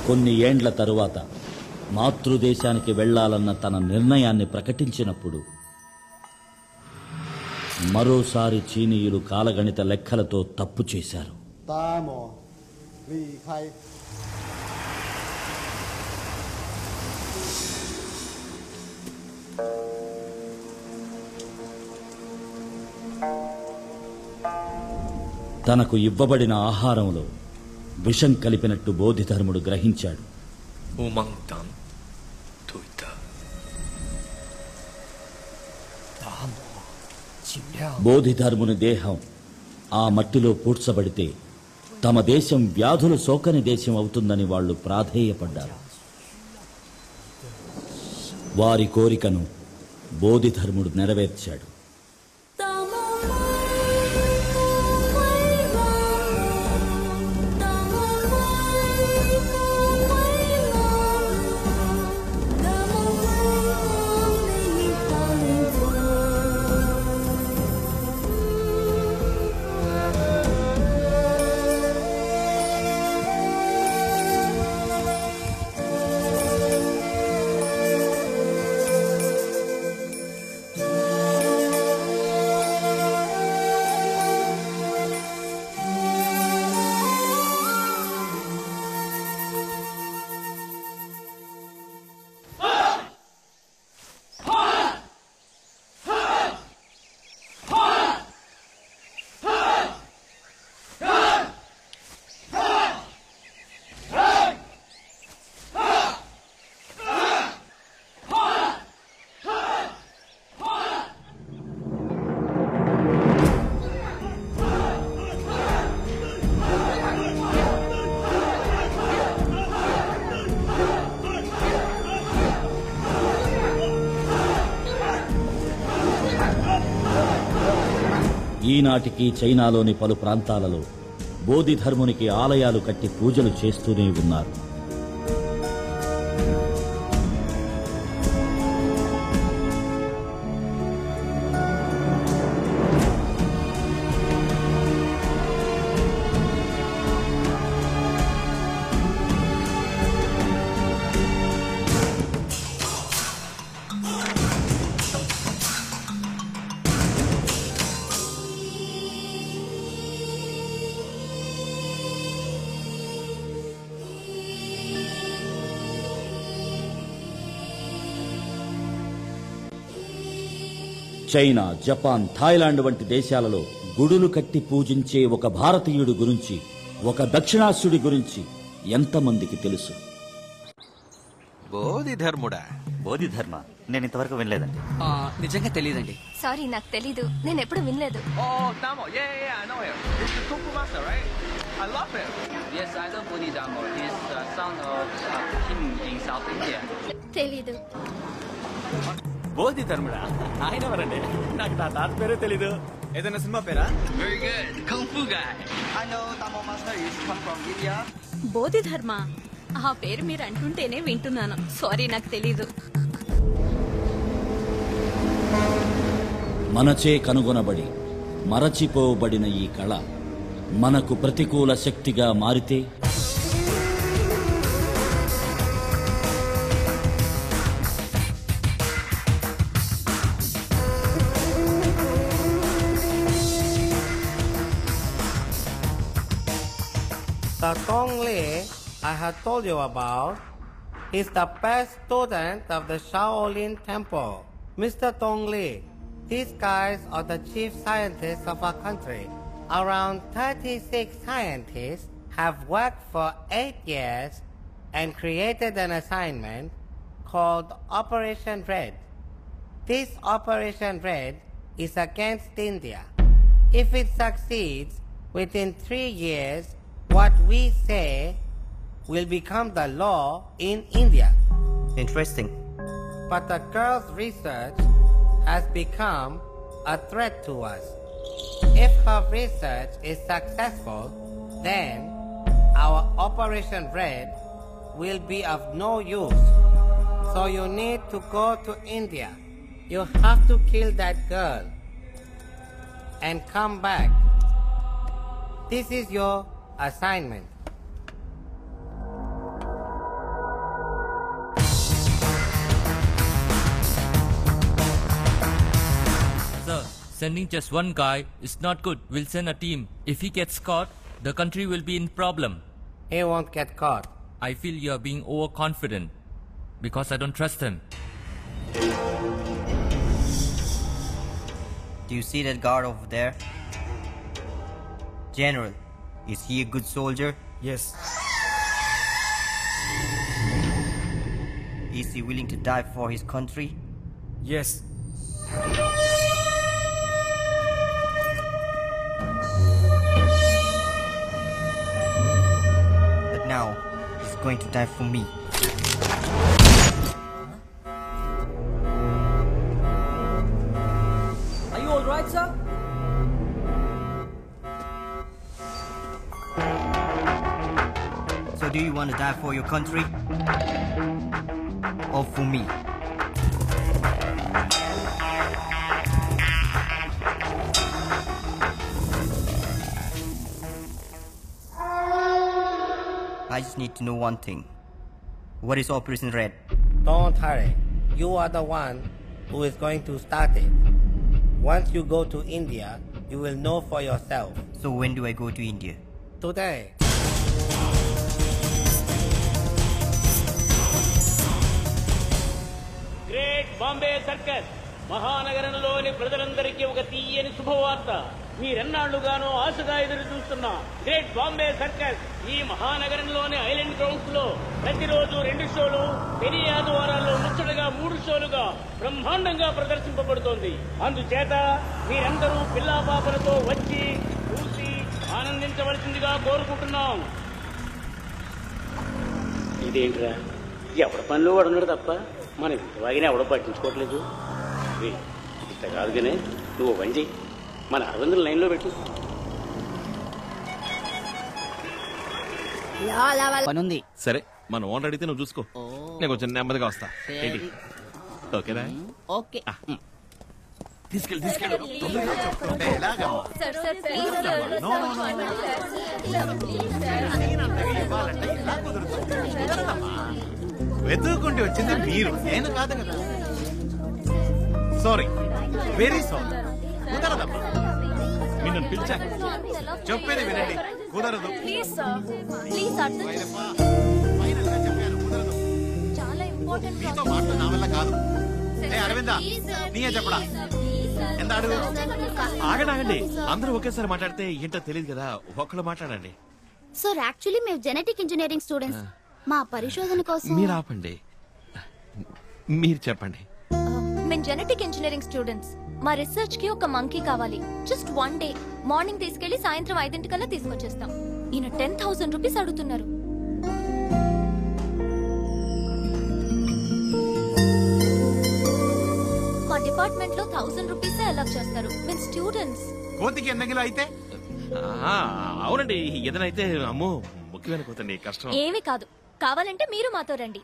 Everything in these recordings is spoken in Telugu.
కొన్ని ఏండ్ల తరువాత మాతృదేశానికి వెళ్లాలన్న తన నిర్ణయాన్ని ప్రకటించినప్పుడు మరోసారి చీనీయులు కాలగణిత లెక్కలతో తప్పు చేశారు. తనకు ఇవ్వబడిన ఆహారంలో విషం కలిపినట్టు బోధిధర్ముడు గ్రహించాడు. బోధిధర్ముని దేహం ఆ మట్టిలో పూడ్చబడితే తమ దేశం వ్యాధులు సోకని దేశం అవుతుందని వాళ్లు ప్రాధేయపడ్డారు. వారి కోరికను బోధిధర్ముడు నెరవేర్చాడు. ఈనాటికి చైనాలోని పలు ప్రాంతాలలో బోధిధర్మునికి ఆలయాలు కట్టి పూజలు చేస్తూనే ఉన్నారు. చైనా, జపాన్, థాయిలాండ్ వంటి దేశాలలో గుడులు కట్టి పూజించే ఒక భారతీయుడి గురించి, ఒక దక్షిణాస్యుడి గురించి ఎంతమందికి తెలుసు? బోధిధర్ముడా? బోధిధర్మ నేను ఇంతవరకు వినలేదండి. నిజంగా తెలియదండి. సారీ, నాకు తెలీదు. నేను ఎప్పుడు వినలేదు. తెలీదు. బోధిధర్ముడా? ఆయన ఎవరండి? నాకు నా తాత పేరే తెలీదు. ఏదైనా సినిమా పేరా? బోధిధర్మ ఆ పేరు మీరు అంటుంటేనే వింటున్నాను. సారీ, నాకు తెలీదు. మనచే కనుగొనబడి మరచిపోబడిన ఈ కళ మనకు ప్రతికూల శక్తిగా మారితే The Tong Li I have told you about is the best student of the Shaolin Temple. Mr. Tong Li, these guys are the chief scientists of our country. Around 36 scientists have worked for 8 years and created an assignment called Operation Red. This Operation Red is against India. If it succeeds, within 3 years, what we say will become the law in India. Interesting. But the girl's research has become a threat to us. If her research is successful, then our Operation Red will be of no use. So you need to go to India. You have to kill that girl and come back. This is your assignment. Sending just one guy is not good. We'll send a team. If he gets caught, the country will be in problem. He won't get caught. I feel you are being overconfident because I don't trust him. Do you see that guard over there? General, is he a good soldier? Yes. Is he willing to die for his country? Yes. But now, he's going to die for me. Are you all right, sir? So do you want to die for your country? Or for me? I just need to know one thing. What is Operation Red? Don't hurry. You are the one who is going to start it. Once you go to India, you will know for yourself. So when do I go to India? Today. Great Bombay circus మహానగరంలోని ప్రజలందరికీ ఒక తీయని శుభవార్త. మీరెన్నాళ్లుగానో ఆశగా ఎదురు చూస్తున్న గ్రేట్ బాంబే సర్కస్ ఈ మహానగరంలోని ఐలాండ్ గ్రౌండ్స్ లో ప్రతిరోజు 2 షోలు, శని ఆదివారాల్లో ముచ్చటగా 3 షోలుగా బ్రహ్మాండంగా ప్రదర్శింపబడుతోంది. అందుచేత మీరందరూ పిల్లా పాపలతో వచ్చి చూసి ఆనందించవలసిందిగా కోరుకుంటున్నాం. ఇదేంట్రా, ఎవడ పనిలో వాడు ఉన్నాడు తప్ప మన ఇంతవాగినే ఎవడో పట్టించుకోవట్లేదు. ఇంత కాదుగానే నువ్వు పని చెయ్యి, మన 60 లైన్లో పెట్టు. పనుంది. సరే మన ఓనర్ అడిగితే నువ్వు చూసుకో, నేను కొంచెం నెమ్మదిగా వస్తా. ఏంటి ఓకేనా? ఓకే. తీసుకెళ్ళి వెతుక్కుంటూ వచ్చింది మీరు, నేను కాదు కదా. Sorry, very sorry. కుదరదమ్మా, మీరు నన్ను పిలిచాను, చెప్పేది వినండి. కుదరదు. మీతో మాటలు నా వల్ల కాదు. అరవిందా, నీయే చెప్పడా? ఎంత అడుగు? ఆగండి, అందరూ ఒకేసారి మాట్లాడితే ఏంటో తెలియదు కదా, ఒక్కళ్ళు మాట్లాడండి. సార్, యాక్చువల్లీ మేము జెనెటిక్ ఇంజనీరింగ్ స్టూడెంట్స్. మా పరిశోధన కోసం. మీరు ఆపండి, మీరు చెప్పండి. మేము జెనెటిక్ ఇంజనీరింగ్ స్టూడెంట్స్. మా రీసెర్చ్ కి ఒక మంకీ కావాలి. Just 1 day. మార్నింగ్ తీసుకెళ్లి సాయంత్రం 5 తీసుకొచ్చేస్తాం. ఈయన 10,000 రూపీస్ అడుగుతున్నారు. మా డిపార్ట్మెంట్ లో 1000 రూపీసే అలౌ చేస్తారు. మేము స్టూడెంట్స్. కోతికి ఎన్నగిలో అయితే? అవునండి, ఏదైనా అయితే అమ్మో ముఖ్యమైన కోతండి, కష్టం. ఏమీ కాదు, కావాలంటే మీరు మాతో రండి.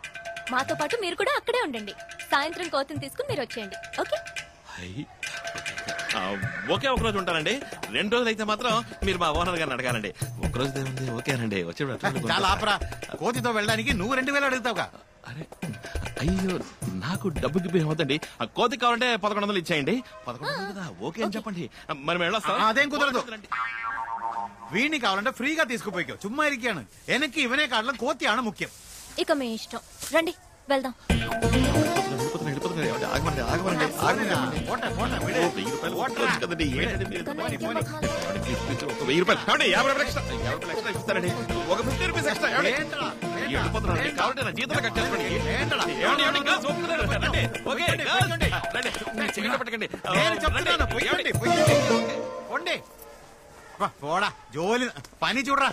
మాతో పాటు మీరు కూడా అక్కడే ఉండండి. సాయంత్రం కోతిని తీసుకుని మీరు వచ్చేయండి. ఓకే? ఒకే ఒక రోజు ఉంటానండి. 2 రోజులు అయితే మాత్రం మీరు మా ఓనర్ గారిని అడగాలండి. ఒక రోజు ఏముంది, ఓకేనండి. వచ్చేప్పుడు చాలా ఆపరా. కోతితో వెళ్ళడానికి నువ్వు 2000 అడుగుతావుగా. అరే అయ్యో, నాకు డబ్బు గిబ్బు ఏమవుతండి. కోతికి కావాలంటే 1100 ఇచ్చేయండి. 1100 కదా, ఓకే అని చెప్పండి. మరి మేము వెళ్ళొస్తాం. అదేం కుదరదు. వీడిని కావాలంటే ఫ్రీగా తీసుకుపోయి చుమ్మా ఇరికాను. వెనక్కి ఇవనే కాడలో కోతి ఆడ ముఖ్యం. ఇక మీ ఇష్టం, రండి వెళ్దాం. పోడా జోలి పని చూడరా.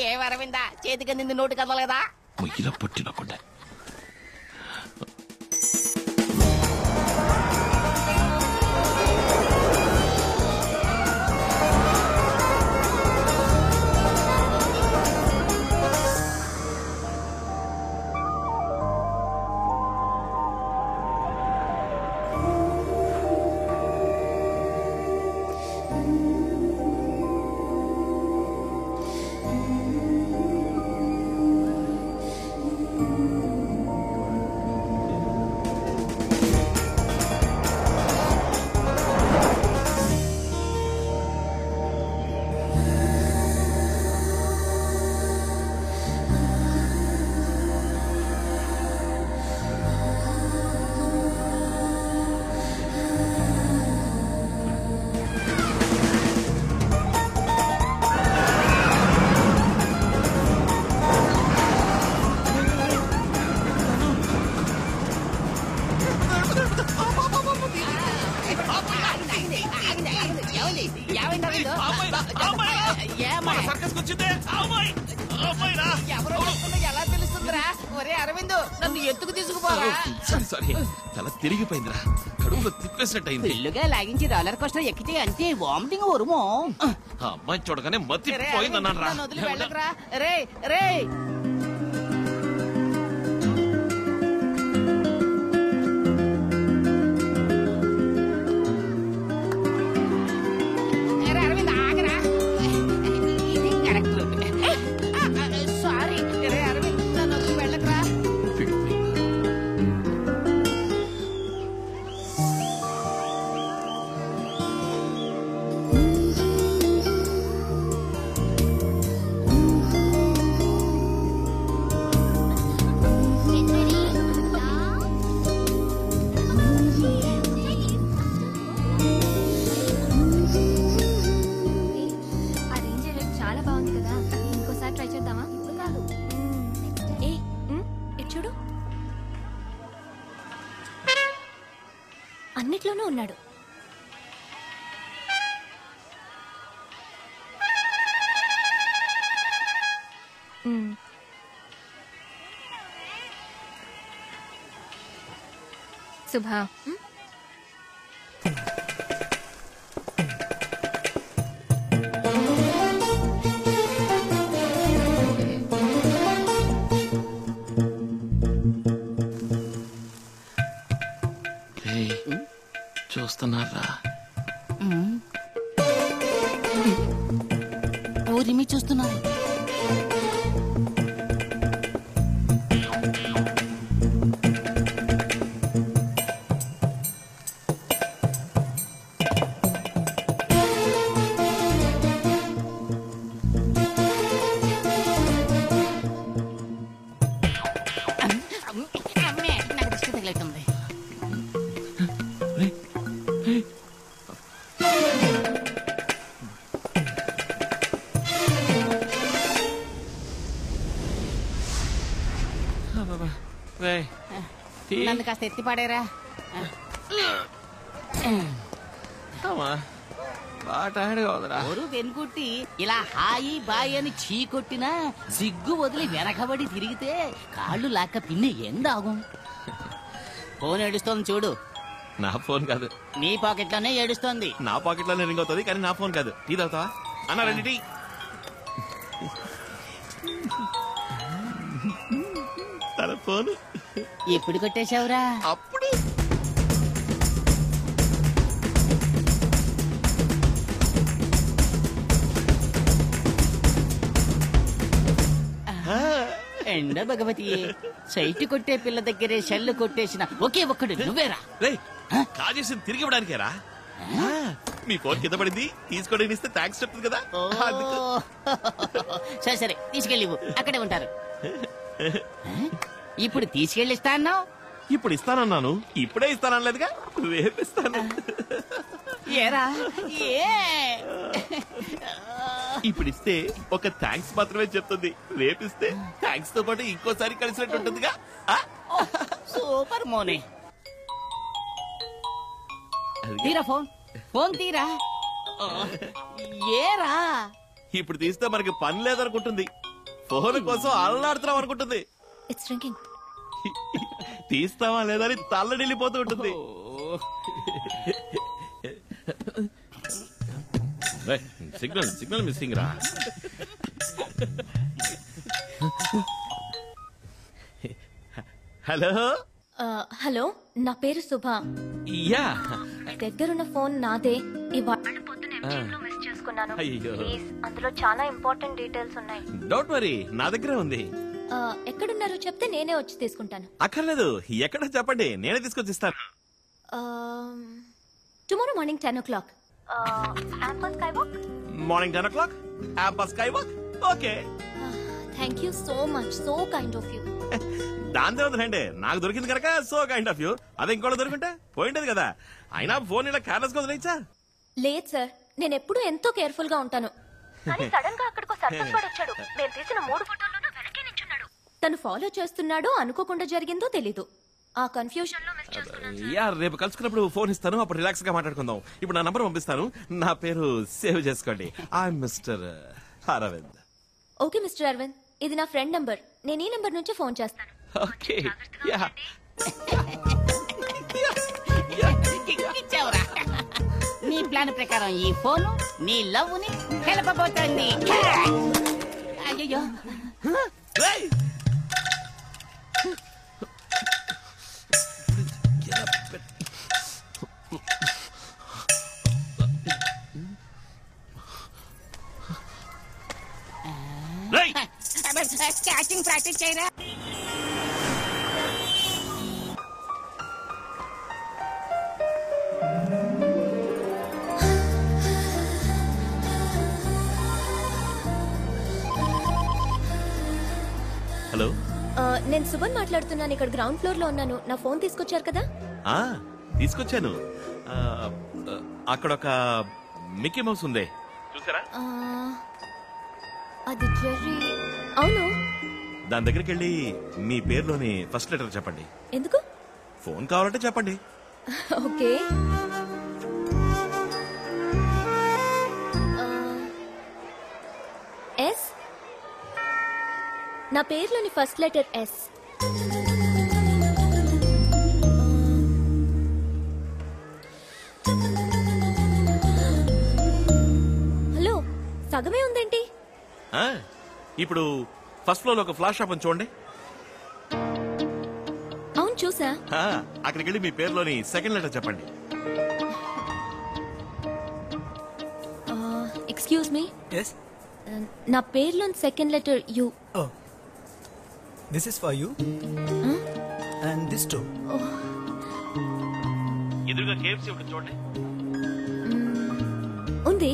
ఏమరవిందా, చేతికి నిన్ను నోటు కదలగదా? ఇలా పట్టినకుండా వచ్చిందే అమ్మాయి అమ్మాయి రా ఎవరో వస్తుందో ఎలా తెలుస్తుందిరా? ఒరే అరవింద్ నన్ను ఎత్తుకు తీసుకుపోరా. సారీ తల తిరిగిపోయిందిరా కడుపులో తిప్పేసినట్టు అయింది పెళ్ళుగా లాగించి రోలర్ కోస్టర్ ఎక్కితే అంతే వామిటింగ్ వరుమో. ఆ అమ్మాయి చూడగానే మత్తి పోయిందన్నాను రా వదిలి వెళ్ళకరా. రే రే అరవింద్ ఆగరా. ఇది కరెక్ట్ రూట్. సారీ రే అరవింద్ నన్ను వదిలి వెళ్ళకరా. చాలా బాగుంది కదా, ఇంకోసారి ట్రై చేద్దామా? ఇప్పుడు కాదు. ఏ ఇటు చూడు, అన్నిట్లోనూ ఉన్నాడు. శుభా చూస్తున్నారా ఊరిమి చూస్తున్నారు. అమ్మే నాకు దిష్టి తగిలిట్టుంది. నన్ను కాస్త ఎత్తి పాడేరా. ఊరు వెనుకుట్టి ఇలా హాయి బాయి అని చీ కొట్టినా సిగ్గు వదిలి వెనకబడి తిరిగితే కాళ్ళు లాక్క పిన్ని ఎందాగు. ఫోన్ ఏడుస్తోంది చూడు. నా ఫోన్ కాదు, నీ పాకెట్ లోనే ఏడుస్తోంది. నా పాకెట్ లోనే రింగ్ అవుతుంది కానీ నా ఫోన్ కాదు. టీ తాగుతావా అన్న? రండి టీ. తన ఫోన్ ఎప్పుడు కొట్టేశావురా? అప్పుడు ఎండ భగవతి, సైట్ కొట్టే పిల్ల దగ్గరే షెల్లు కొట్టేసిన ఒకే ఒక్కడు నువ్వేరా? కాజేసింది తిరిగి ఇవ్వడానికేరా? మీ ఫోన్ కింద పడింది, తీసుకోవడానికి ఇస్తే థ్యాంక్స్ చెప్తుంది కదా. సరే సరే తీసుకెళ్ళివు, అక్కడే ఉంటారు. ఇప్పుడు తీసుకెళ్ళిస్తా అన్నావు. ఇప్పుడు ఇస్తానన్నాను, ఇప్పుడే ఇస్తానలేదుగా, రేపిస్తాను. ఏరా ఏ ఇప్పుడు ఇస్తే ఒక థ్యాంక్స్ మాత్రమే చెప్తుంది, రేపిస్తే థ్యాంక్స్ తో పాటు ఇంకోసారి కలిసినట్టు ఉంటుందిగా. సూపర్ మోనే. తీరా ఫోన్, ఫోన్ తీరా. ఏరా ఇప్పుడు తీస్తే మనకి పని లేదనుకుంటుంది, ఫోన్ కోసం అల్లాడుతున్నాం అనుకుంటుంది. It's ringing. తీస్తావా లేదని తల్లడిల్లిపోతూ ఉంటుంది. సిగ్నల్ సిగ్నల్ మిస్సింగ్ రా. హలో హలో, నా పేరు శుభ. యా, దగ్గరున్న ఫోన్ నాదే. ఇవాళ పొద్దున మిస్ చేసుకున్నాను. ప్లీజ్, అందులో చాలా ఇంపార్టెంట్ డీటెయిల్స్ ఉన్నాయి. డోంట్ వరీ, నా దగ్గరే ఉంది. ఎక్కడున్నారో చెప్తే నేనే వచ్చి తీసుకుంటాను. అక్కర్లేదు, ఎక్కడ చెప్పండి, నేనే తీసుకొచ్చి ఇస్తాను. Tomorrow morning 10 o'clock. Amber Skywalk. Morning 10 o'clock, Amber Skywalk. Okay. Thank you so much, so kind of you. దాంతో ఉందండి, నాకు దొరికింది కనుక సో కైండ్ ఆఫ్ యూ. అదే ఇంకోటి దొరికింటే పోయింటది కదా. అయినా ఫోన్ ఇలా కేర్లెస్ గా వదిలేచ్చా? లేదు సార్, నేను ఎప్పుడూ ఎంతో కేర్ఫుల్ గా ఉంటాను. కానీ సడన్ గా అక్కడికి సర్పంచ్ వాడు వచ్చాడు. నేను తీసిన 3 ఫోటోల్లోనూ వెనకే నించున్నాడు. తను ఫాలో చేస్తున్నాడో అనుకోకుండా జరిగిందో తెలీదు. ఆ కన్ఫ్యూజన్ లో మిస్ చేసుకున్నాను. యా, రేపు కలుసుకున్నప్పుడు ఫోన్ ఇస్తాను, అప్పుడు రిలాక్స్ గా మాట్లాడుకుందాం. ఇప్పుడు నా నంబర్ పంపిస్తాను, నా పేరు సేవ్ చేసుకోండి. I Mr Aravind. Okay Mr Aravind, ఇది నా ఫ్రెండ్ నంబర్. నేను ఈ నంబర్ నుంచి ఫోన్ చేస్తాను. ఓకే యా ఇచ్చావురా. నీ ప్లాన్ ప్రకారం ఈ ఫోన్ నీ లవ్ ని కలపబోతోంది. అయ్యో క్యాచింగ్ ప్రాక్టీస్ చేయరా. హలో, నేను సుమన్ మాట్లాడుతున్నాను. ఇక్కడ గ్రౌండ్ ఫ్లోర్ లో ఉన్నాను. నా ఫోన్ తీసుకొచ్చారు కదా? తీసుకొచ్చాను. అక్కడ ఒక మిక్కీ మౌస్ ఉంది, చూసారా? అది జెర్రీ. అవును. దాని దగ్గరికి వెళ్ళి మీ పేరులోని ఫస్ట్ లెటర్ చెప్పండి. ఎందుకు? ఫోన్ కావాలంటే చెప్పండి. ఓకే. ఎస్. నా పేరులోని ఫస్ట్ లెటర్ ఎస్. హలో, సగమే ఉందేంటి? ఇప్పుడు ఫస్ట్ ఫ్లోర్ లో ఒక ఫ్లాష్ షాప్ చూడండి. అవును, చూసా. అక్కడికి వెళ్ళి మీ పేరులోని సెకండ్ లెటర్ చెప్పండి. Excuse me. నా పేరులోని second letter U. This is for you. And this too. ఎదురుగా కేఎఫ్సీ ఒకటి చూడండి. ఉంది.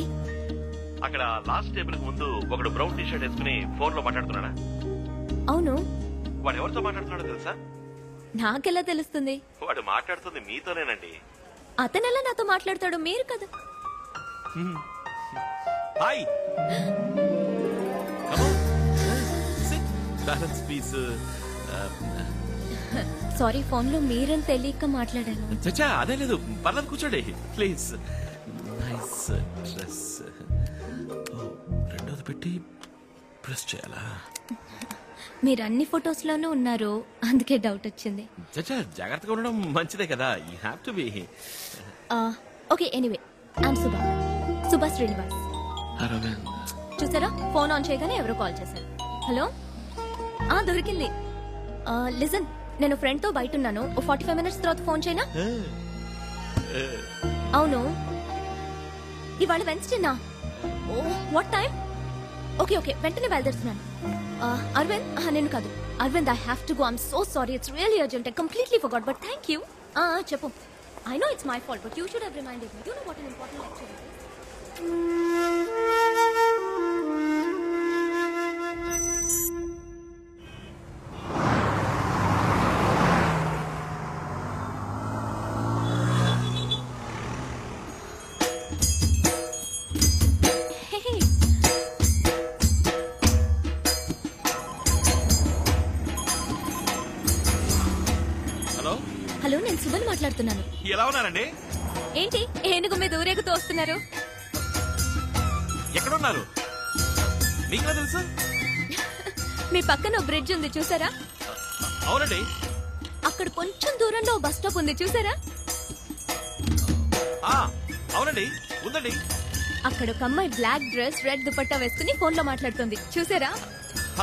అక్కడ లాస్ట్ టేబుల్ ముందు ఒకడు బ్రౌన్ టీ షర్ట్ వేసుకుని ఫోన్ లో మాట్లాడుతున్నాడా? అవును. వాడు ఎవరితో మాట్లాడుతున్నాడో తెలుసా? నాకెలా తెలుస్తుంది? వాడు మాట్లాడుతుంది మీతోనేనండి. అతనెలా నాతో మాట్లాడతాడు? మీరు కదా. Hi, balance piece. Sorry, phone లో మీరని తెలియక మాట్లాడాను. చచ్చా, అదే లేదు, పర్లేదు, కూర్చోండి ప్లీజ్. Nice dress. రెండోది పెట్టి ప్రెస్ చేయాలా? మీరు అన్ని ఫొటోస్ లోనూ ఉన్నారు, అందుకే డౌట్ వచ్చింది. చచ్చా, జాగ్రత్తగా ఉండడం మంచిదే కదా. You have to be. Okay, anyway, I'm Subha Srinivas. చూసారా, ఫోన్ ఆన్ చేయగానే ఎవరో కాల్ చేశారు. హలో, దొరికింది. లిజన్, నేను ఫ్రెండ్ తో బయట ఉన్నాను. 45 minutes తర్వాత ఫోన్ చేయనా? అవును, ఇవాళ వెన్స్డేనా? Oh, what time? Okay okay, వెంటనే బయలుదేరుతున్నాను. అరవింద్, నేను కాదు. Aravind, I have to go. I'm so sorry, it's really urgent. I completely forgot, but thank you. చెప్పు. I know it's my fault, but you should have reminded me. You know what an important lecture it is. Hey. Hello, నేను సుమన్ మాట్లాడుతున్నాను. ఎలా ఉన్నారండి? ఏంటి ఏనుగు మీద ఊరేగుతూ వస్తున్నారు? ఎక్కడున్నారు? మీకెలా తెలుసు? మీ పక్కన బ్రిడ్జ్ ఉంది, చూసారా? అవునండి. అక్కడ కొంచెం దూరంలో బస్ స్టాప్ ఉంది, చూసారా? అవునండి, ఉందండి. అక్కడ ఒక అమ్మాయి బ్లాక్ డ్రెస్, రెడ్ దుపట్టా వేసుకుని ఫోన్ లో మాట్లాడుతుంది, చూసారా?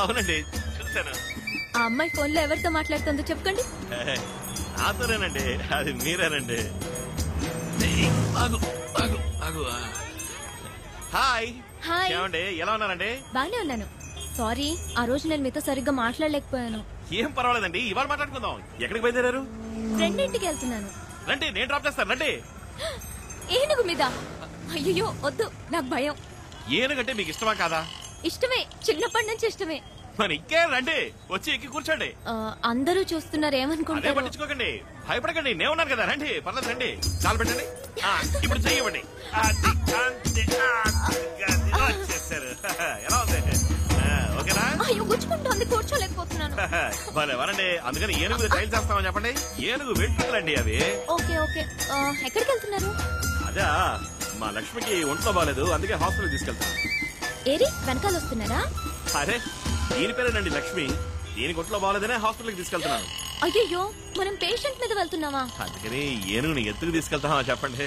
అవునండి, చూసాను. ఆ అమ్మాయి ఫోన్ లో ఎవరితో మాట్లాడుతుందో చెప్పండి. నాతోనేనండి, అది మీరేనండి. హాయ్. హాయ్. ఏమండి, ఎలా ఉన్నారండి? బానే ఉన్నాను. సారీ, ఆ రోజు నేను మీతో సరిగ్గా మాట్లాడలేకపోయాను. ఏం పర్వాలేదండి, ఇవాళ మాట్లాడుకుందాం. ఎక్కడికి బయలుదేరారు? ఫ్రెండ్ ఇంటికి వెళ్తున్నాను. రండి, నేను డ్రాప్ చేస్తాను. రండి. ఏనుగు మీద? అయ్యో వద్దు, నాకు భయం. ఏనుగంటే మీకు ఇష్టమా కాదా? ఇష్టమే, చిన్నప్పటి నుంచి ఇష్టమే. మరి ఇంకే రండి, వచ్చి ఎక్కి కూర్చోండి. అందరూ చూస్తున్నారు, అదే ఏమనుకుంటారు? పట్టించుకోకండి, భయపడకండి, నేను ఉన్నాను కదా. రండి, పర్లేదు, రండి. చాలు పెట్టండి. ఇప్పుడు చెయ్యవండి. వచ్చేసారు. ఎలా ఉంది? ఓకేనా? అయ్యో, గుచ్చుకుంటోంది, కూర్చోలేకపోతున్నాను. భలే వరండి. అందుకని ఏనుగు ట్రైల్ చేస్తామని చెప్పండి. ఏనుగు వెంట్రుకలండి అవి. ఓకే ఓకే, ఎక్కడికి వెళ్తున్నారు? అదా, మా లక్ష్మికి ఒంట్లో బాగాలేదు, అందుకే హాస్పిటల్ తీసుకెళ్తాను. ఏరి, వెనకాల వస్తున్నారా? అరే దీని పేరేనండి లక్ష్మి. దీని గుట్లో బాగాలేదనే హాస్పిటల్కి తీసుకెళ్తున్నాను. అయ్యయ్యో మనం పేషెంట్ మీద వెళ్తున్నావా? అందుకని ఏనుగుని ఎత్తుకు తీసుకెళ్తామా చెప్పండి.